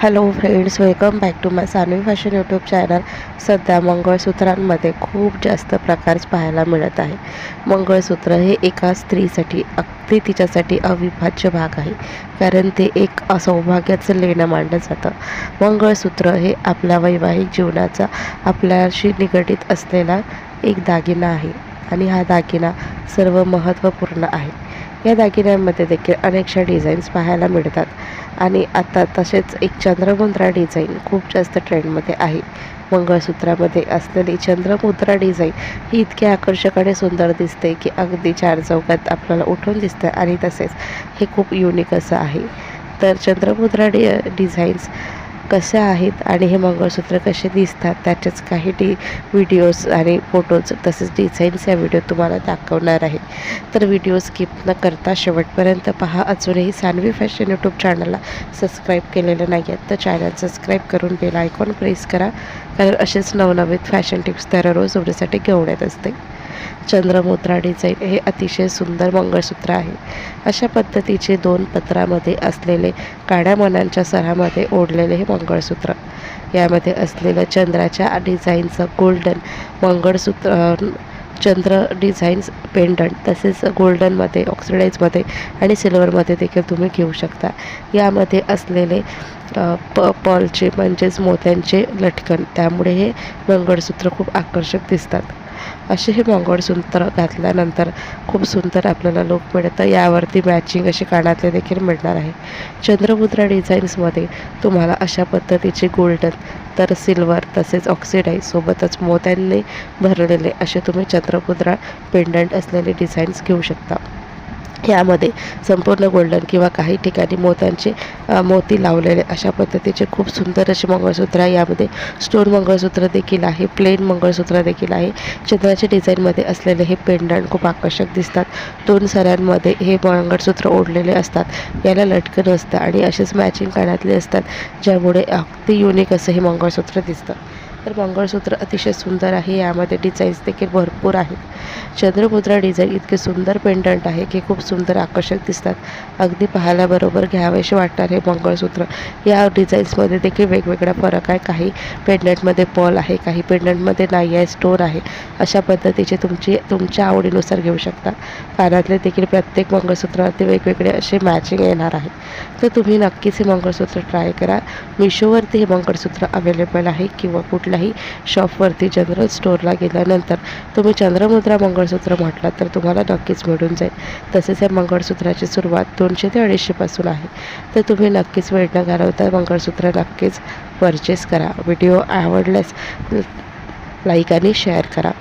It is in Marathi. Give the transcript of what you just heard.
Hello friends, welcome back to my Sanvi fashion YouTube channel. सध्या मंगळसूत्रांमध्ये खूप जास्त प्रकार पाहायला मिळत आहे. मंगळसूत्र हे एका स्त्रीसाठी अगदी तिच्यासाठी अविभाज्य भाग आहे, कारण ते एक सौभाग्याचं लेणं मानलं जातं. मंगळसूत्र हे आपल्या वैवाहिक जीवनाचा आपल्याशी निगडीत असलेला एक दागिना आहे आणि हा दागिना सर्व महत्त्वपूर्ण आहे. या दागिन्यांमध्ये देखील अनेकशा डिझाईन्स पाहायला मिळतात आणि आता तसेच एक चंद्रमुद्रा डिझाईन खूप जास्त ट्रेंडमध्ये आहे. मंगळसूत्रामध्ये असलेली चंद्रमुद्रा डिझाईन ही इतकी आकर्षक आणि सुंदर दिसते की अगदी चार चौकात आपल्याला उठून दिसतं आणि तसेच हे खूप युनिक असं आहे. तर चंद्रमुद्रा डिझाईन्स कशा आहेत आणि हे मंगळसूत्र कसे दिसतात त्याचेच काही व्हिडिओज आणि फोटोज तसेच डिझाईन्स या व्हिडिओ तुम्हाला दाखवणार आहे. तर व्हिडिओ स्किप न करता शेवटपर्यंत पहा. अजूनही सानवी फॅशन यूट्यूब चॅनलला सबस्क्राईब केलेलं नाही आहेत तर चॅनल सबस्क्राईब करून बेल आयकॉन प्रेस करा, कारण असेच नवनवीन फॅशन टिप्स दररोज तुमच्यासाठी घेऊन येत असते. चंद्रमुद्रा डिझाईन हे अतिशय सुंदर मंगळसूत्र आहे. अशा पद्धतीचे 2 पत्रामध्ये असलेले काळ्या मण्यांच्या सरामध्ये ओढलेले हे मंगळसूत्र, यामध्ये असलेलं चंद्राच्या डिझाईनचं गोल्डन मंगळसूत्र, चंद्र डिझाईन्स पेंडंट तसेच गोल्डनमध्ये, ऑक्सिडाईजमध्ये आणि सिल्वरमध्ये देखील तुम्ही घेऊ शकता. यामध्ये असलेले पर्लचे म्हणजेच मोत्यांचे लटकन, त्यामुळे हे मंगळसूत्र खूप आकर्षक दिसतात. असे हे मंगळसूत्र घातल्यानंतर खूप सुंदर आपल्याला लूक मिळतं. यावरती मॅचिंग असे कानातले देखील मिळणार आहे. चंद्रमुद्रा डिझाईन्समध्ये तुम्हाला अशा पद्धतीचे गोल्डन तर सिल्वर तसेच ऑक्सिडाईज सोबतच मोत्यांनी भरलेले असे तुम्ही चंद्रमुद्रा पेंडंट असलेले डिझाईन्स घेऊ शकता. यामध्ये संपूर्ण गोल्डन किंवा काही ठिकाणी मोत्यांचे मोती लावलेले अशा पद्धतीचे खूप सुंदर असे मंगळसूत्र आहे. यामध्ये स्टोन मंगळसूत्र देखील आहे, प्लेन मंगळसूत्र देखील आहे. चंद्राच्या डिझाईनमध्ये असलेले हे पेंडंट खूप आकर्षक दिसतात. 2 सऱ्यांमध्ये हे मंगळसूत्र ओढलेले असतात, याला लटकन असतं आणि असेच मॅचिंग कानातले असतात, ज्यामुळे अगदी युनिक असं हे मंगळसूत्र दिसतं. तर मंगळसूत्र अतिशय सुंदर आहे. यामध्ये डिझाईन्स देखील भरपूर आहेत. चंद्रमुद्रा डिझाईन इतके सुंदर पेंडंट आहे की खूप सुंदर आकर्षक दिसतात. अगदी पाहायला बरोबर घ्यावेसे वाटणार हे मंगळसूत्र. या डिझाईन्समध्ये देखील वेगवेगळा फरक आहे. काही पेंडंटमध्ये पर्ल आहे, काही पेंडंटमध्ये नाही आहे, स्टोन आहे. अशा पद्धतीचे तुमच्या आवडीनुसार घेऊ शकता. कानातले देखील प्रत्येक मंगळसूत्रावरती वेगवेगळे असे मॅचिंग येणार आहे. तर तुम्ही नक्कीच हे मंगळसूत्र ट्राय करा. मिशोवरती हे मंगळसूत्र अवेलेबल आहे किंवा कुठल्याही शॉपवरती जनरल स्टोअरला गेल्यानंतर तुम्ही चंद्रमुद्रा मंगळसूत्र म्हटलं तर तुम्हाला नक्कीच मिळून जाईल. तसेच या मंगळसूत्राची सुरुवात 200 ते 250 पासून आहे. तर तुम्ही नक्कीच वेळ न घालवता मंगळसूत्र नक्कीच परचेस करा. व्हिडिओ आवडल्यास लाईक आणि शेअर करा.